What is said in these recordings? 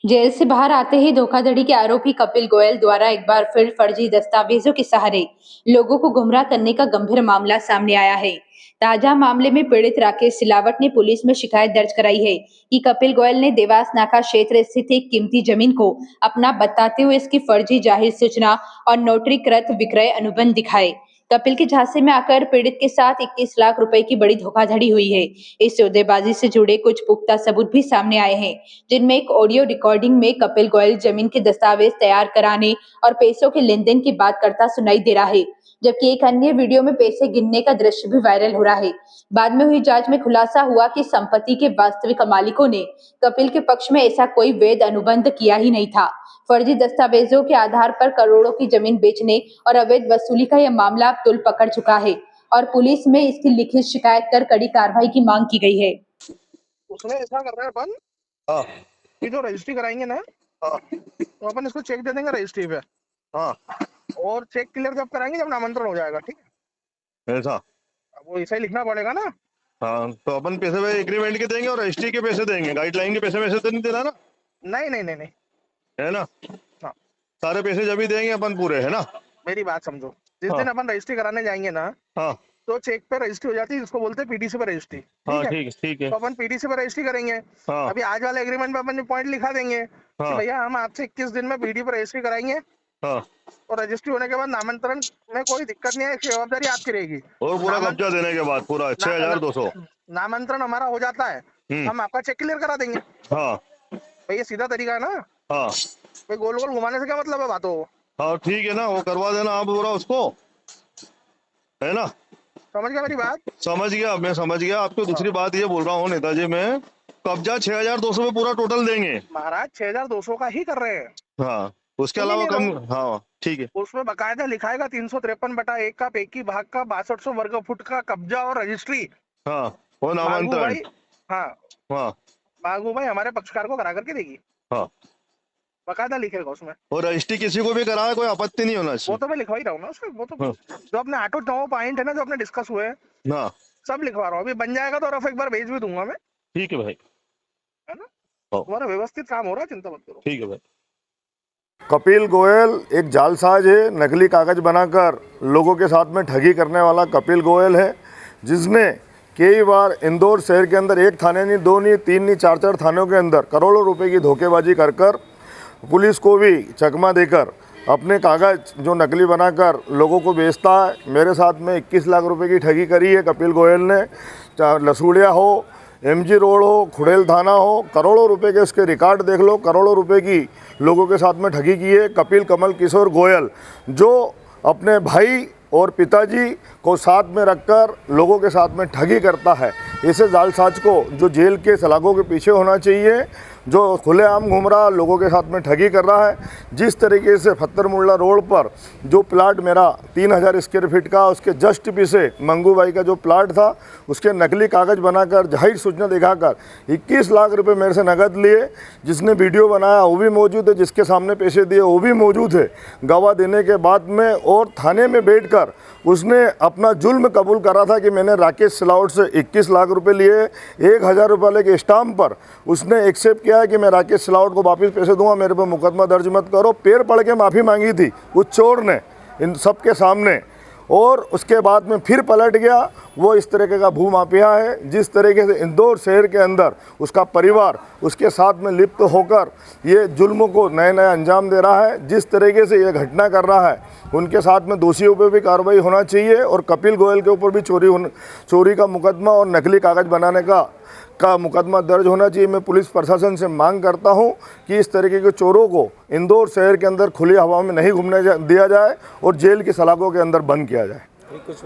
Jail से बाहर आते ही धोखाधड़ी के आरोपी कपिल गोयल द्वारा एक बार फिर फर्जी दस्तावेजों के सहारे लोगों को गुमराह करने का गंभीर मामला सामने आया है। ताजा मामले में पीड़ित राकेश सिलावट ने पुलिस में शिकायत दर्ज कराई है कि कपिल गोयल ने देवास नाका क्षेत्र स्थित एक कीमती जमीन को अपना बताते हुए इसकी फर्जी जाहिर सूचना और नोटरीकृत विक्रय अनुबंध दिखाए। कपिल के झांसे में आकर पीड़ित के साथ 21 लाख रुपए की बड़ी धोखाधड़ी हुई है। इस सौदेबाजी से जुड़े कुछ पुख्ता सबूत भी सामने आए हैं, जिनमें एक ऑडियो रिकॉर्डिंग में कपिल गोयल जमीन के दस्तावेज तैयार कराने और पैसों के लेन देन की बात करता सुनाई दे रहा है, जबकि एक अन्य वीडियो में पैसे गिनने का दृश्य भी वायरल हो रहा है। बाद में हुई जांच में खुलासा हुआ कि संपत्ति के वास्तविक मालिकों ने कपिल के पक्ष में ऐसा कोई वैध अनुबंध किया ही नहीं था। फर्जी दस्तावेजों के आधार पर करोड़ों की जमीन बेचने और अवैध वसूली का यह मामला अब तुल पकड़ चुका है और पुलिस में इसकी लिखित शिकायत कर कड़ी कार्रवाई की मांग की गई है। उसने ऐसा कर रहा है अपन हाँ कि जो रजिस्ट्री कराएंगे ना, हाँ तो अपन इसको चेक दे देंगे रजिस्ट्री पे, हाँ और चेक क्लियर जब कराएंगे जब नामांतरण हो जाएगा। ठीक है, ऐसा। अब वो ऐसा ही लिखना पड़ेगा ना। हाँ तो अपन पैसे वे एग्रीमेंट के देंगे और रजिस्ट्री के पैसे देंगे, गाइडलाइन के पैसे वैसे तो नहीं देना ना, नहीं नहीं नहीं नहीं, है ना। हाँ, सारे पैसे जब ही देंगे अपन पूरे, है ना। मेरी बात समझो। जिस हाँ दिन अपन रजिस्ट्री कराने जाएंगे ना, हाँ तो चेक पे रजिस्ट्री हो जाती है, जिसको बोलते हैं पीडीसी पे रजिस्ट्री। हाँ ठीक है, ठीक है ठीक है। तो अपन पीडीसी पे रजिस्ट्री करेंगे। हाँ अभी आज वाले एग्रीमेंट में अपन पॉइंट लिखा देंगे कि हाँ भैया हम आपसे 21 दिन में पीडी पे रजिस्ट्री कराएंगे, हाँ और रजिस्ट्री होने के बाद नामांतरण में कोई दिक्कत नहीं है, इसकी जवाबदारी आपकी रहेगी। और पूरा नामं- कब्जा देने के बाद पूरा 6200। नामांतरण हमारा हो जाता है, हम आपका चेक क्लियर करा देंगे। हाँ भाई ये सीधा तरीका है ना। हाँ भाई गोल गोल घुमाने से क्या मतलब है बातों को। हाँ ठीक है ना, वो करवा देना आप पूरा उसको, है ना। समझ गया मेरी बात? समझ गया, मैं समझ गया। आपको दूसरी बात ये बोल रहा हूँ नेताजी, मैं कब्जा 6200 पे पूरा टोटल देंगे महाराज, 6200 का ही कर रहे हैं। हाँ, उसके सुन ही अलावा नहीं कम। हाँ ठीक है। उसमें बकायदा लिखाएगा 353/1 का पेकी भाग का 6200 वर्ग फुट का कब्जा और रजिस्ट्री। हाँ वो बागू नामांतरण। भाई, हाँ, हाँ बागू भाई हमारे पक्षकार को करा करके देगी, हाँ, बकायदा लिखेगा उसमें। और रजिस्ट्री किसी को भी कराए कोई आपत्ति नहीं होना वो चाहिए। तो मैं लिखवा ही रहा हूँ ना उसमें। वो तो हाँ जो अपने 8-9 पॉइंट है ना, जो अपने डिस्कस हुए हैं, हाँ सब लिखवा रहा हूँ। अभी बन जाएगा तो रफ एक बार भेज भी दूंगा मैं, ठीक है भाई। है ना। हाँ तुम्हारा व्यवस्थित काम हो रहा है, चिंता मत करो। ठीक है भाई। कपिल गोयल एक जालसाज है, नकली कागज बनाकर लोगों के साथ में ठगी करने वाला कपिल गोयल है, जिसने कई बार इंदौर शहर के अंदर एक थाने नहीं, दो नहीं, तीन नहीं, चार चार थानों के अंदर करोड़ों रुपए की धोखेबाजी कर कर पुलिस को भी चकमा देकर अपने कागज जो नकली बनाकर लोगों को बेचता है। मेरे साथ में 21 लाख रुपए की ठगी करी है कपिल गोयल ने। लसूड़िया हो, एमजी रोड हो, खुड़ेल थाना हो, करोड़ों रुपए के उसके रिकॉर्ड देख लो। करोड़ों रुपए की लोगों के साथ में ठगी की है कपिल कमल किशोर गोयल, जो अपने भाई और पिताजी को साथ में रखकर लोगों के साथ में ठगी करता है। ऐसे जालसाज को जो जेल के सलाखों के पीछे होना चाहिए, जो खुलेआम घूम रहा, लोगों के साथ में ठगी कर रहा है। जिस तरीके से फत्तर मुल्ला रोड पर जो प्लाट मेरा 3000 स्क्वायर फीट का, उसके जस्ट पीछे मंगू भाई का जो प्लाट था, उसके नकली कागज़ बनाकर जाहिर सूचना दिखाकर 21 लाख रुपए मेरे से नकद लिए। जिसने वीडियो बनाया वो भी मौजूद है, जिसके सामने पैसे दिए वो भी मौजूद है। गवाह देने के बाद में और थाने में बैठकर उसने अपना जुल्म कबूल करा था कि मैंने राकेश सिलावट से 21 लाख रुपए लिए। 1000 रुपये के स्टाम्प पर उसने एक्सेप्ट किया है कि मैं राकेश सिलावट को वापस पैसे दूंगा, मेरे पर मुकदमा दर्ज मत करो। पैर पड़ के माफ़ी मांगी थी उस चोर ने इन सब के सामने, और उसके बाद में फिर पलट गया। वो इस तरीके का भूमाफिया है, जिस तरीके से इंदौर शहर के अंदर उसका परिवार उसके साथ में लिप्त होकर ये जुल्मों को नए नए अंजाम दे रहा है। जिस तरीके से ये घटना कर रहा है, उनके साथ में दोषियों पर भी कार्रवाई होना चाहिए, और कपिल गोयल के ऊपर भी चोरी का मुकदमा और नकली कागज़ बनाने का मुकदमा दर्ज होना चाहिए। मैं पुलिस प्रशासन से मांग करता हूं कि इस तरीके के चोरों को इंदौर शहर के अंदर खुली हवा में नहीं घूमने दिया जाए और जेल की सलाखों के अंदर बंद किया जाए। कुछ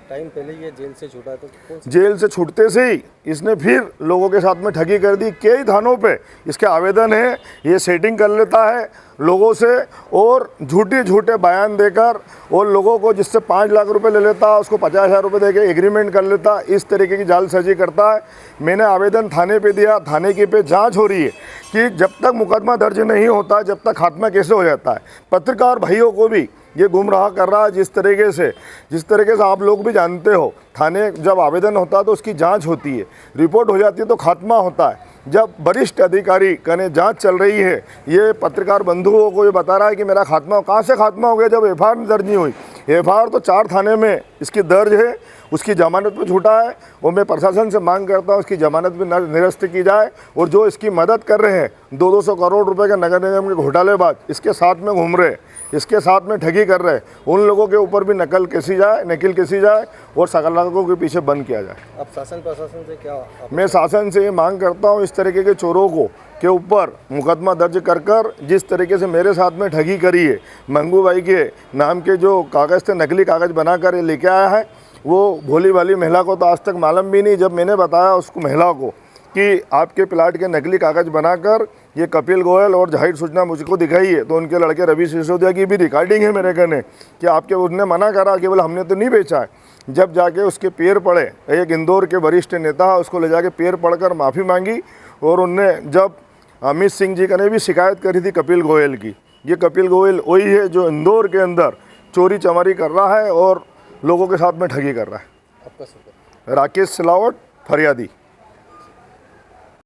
टाइम पहले ये जेल से छूटा, तो जेल से छूटते से ही इसने फिर लोगों के साथ में ठगी कर दी। कई थानों पे इसके आवेदन है, ये सेटिंग कर लेता है लोगों से और झूठे बयान देकर, और लोगों को जिससे 5 लाख रुपए ले लेता उसको 50,000 रुपये दे के एग्रीमेंट कर लेता। इस तरीके की जालसाजी करता है। मैंने आवेदन थाने पे दिया, थाने की पे जांच हो रही है कि जब तक मुकदमा दर्ज नहीं होता जब तक खात्मा कैसे हो जाता है। पत्रकार भाइयों को भी ये गुमराह कर रहा है। जिस तरीके से आप लोग भी जानते हो, थाने जब आवेदन होता है तो उसकी जांच होती है, रिपोर्ट हो जाती है तो खात्मा होता है। जब वरिष्ठ अधिकारी कने जांच चल रही है, ये पत्रकार बंधुओं को ये बता रहा है कि मेरा खात्मा, कहाँ से खात्मा हो गया जब एफआईआर दर्ज नहीं हुई। एफआईआर तो 4 थाने में इसकी दर्ज है, उसकी जमानत पे छूटा है और मैं प्रशासन से मांग करता हूँ उसकी जमानत भी निरस्त की जाए। और जो इसकी मदद कर रहे हैं 200 करोड़ रुपए के नगर निगम के घोटालेबाज इसके साथ में घूम रहे, इसके साथ में ठगी कर रहे, उन लोगों के ऊपर भी नकल कसी जाए और सगलाकों के पीछे बंद किया जाए। अब शासन प्रशासन से क्या मैं शासन से ये मांग करता हूँ इस तरीके के चोरों को के ऊपर मुकदमा दर्ज कर जिस तरीके से मेरे साथ में ठगी करी है, मंगू भाई के नाम के जो कागज़ थे नकली कागज़ बनाकर ये लेके आया है, वो भोली भाली महिला को तो आज तक मालूम भी नहीं। जब मैंने बताया उसको महिला को कि आपके प्लाट के नकली कागज़ बनाकर ये कपिल गोयल और जाहिर सूचना मुझको दिखाई है, तो उनके लड़के रवि सिसोदिया की भी रिकॉर्डिंग है मेरे कहने कि आपके उसने मना करा, केवल हमने तो नहीं बेचा है। जब जाके उसके पैर पड़े, एक इंदौर के वरिष्ठ नेता उसको ले जाके पैर पड़कर माफ़ी मांगी और उनने जब अमित सिंह जी का ने भी शिकायत करी थी कपिल गोयल की। ये कपिल गोयल वही है जो इंदौर के अंदर चोरी चमारी कर रहा है और लोगों के साथ में ठगी कर रहा है। आपका शुक्र। राकेश सिलावट, फरियादी।